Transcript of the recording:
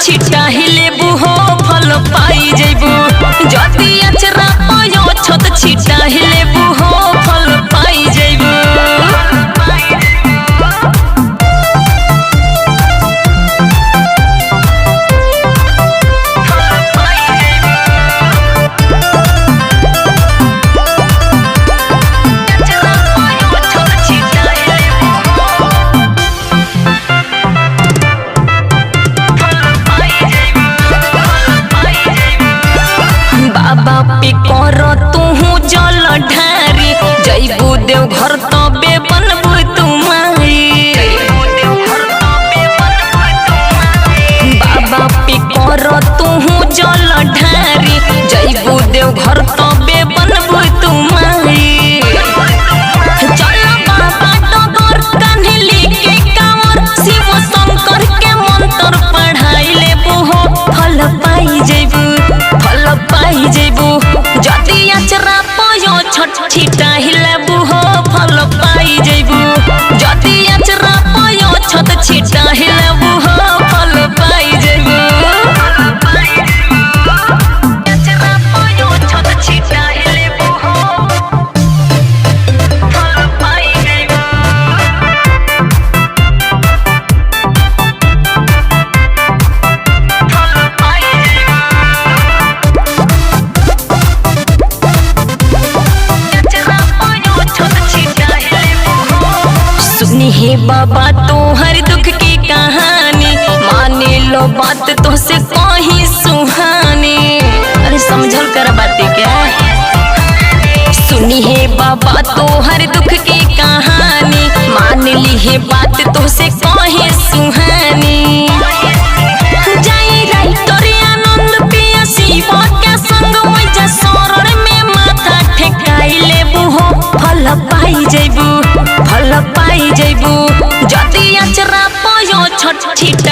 छिटा हिलेबू हो फल पाई जेबू जदी अचरा पायो छत छिटा हिलेबू हो फल पाई जेबू बापे कर तू जल ढारी जैबू देव घर तबे बनबू तुम्हारी बाबा पे कर तू जल ढारी जैबू देव घर तबे बनबू तुम्हारी चल बाबा डगर कान्हली के कांवर शिव शंकर के मंत्र पढ़ाई लेबू हो फल पाई जेबू फल पाई जेबू जदी अचरा पायो छठ छिटा हिलेबू हो फल पाई जेबू जदी अचरा पायो छत छिटा हिलेबू हो फल पाई जेबू अचरा पायो छत छिटा हिलेबू हो फल पाई जेबू सुनी है बाबा तो हर दुख की कहानी माने लो बात तो से कहीं सुहानी अरे समझल कर बातें क्या सुनी है बाबा तो हर दुख की कहानी मान ली है बात तो से कहीं सुहानी जाई राइटर आनंद पिया शिव के संग वैजा सरर में माथा ठेकाई लेबू हो फल पाई जेबू फल पाई जेबू जदी अचरा पायो छठ छिटा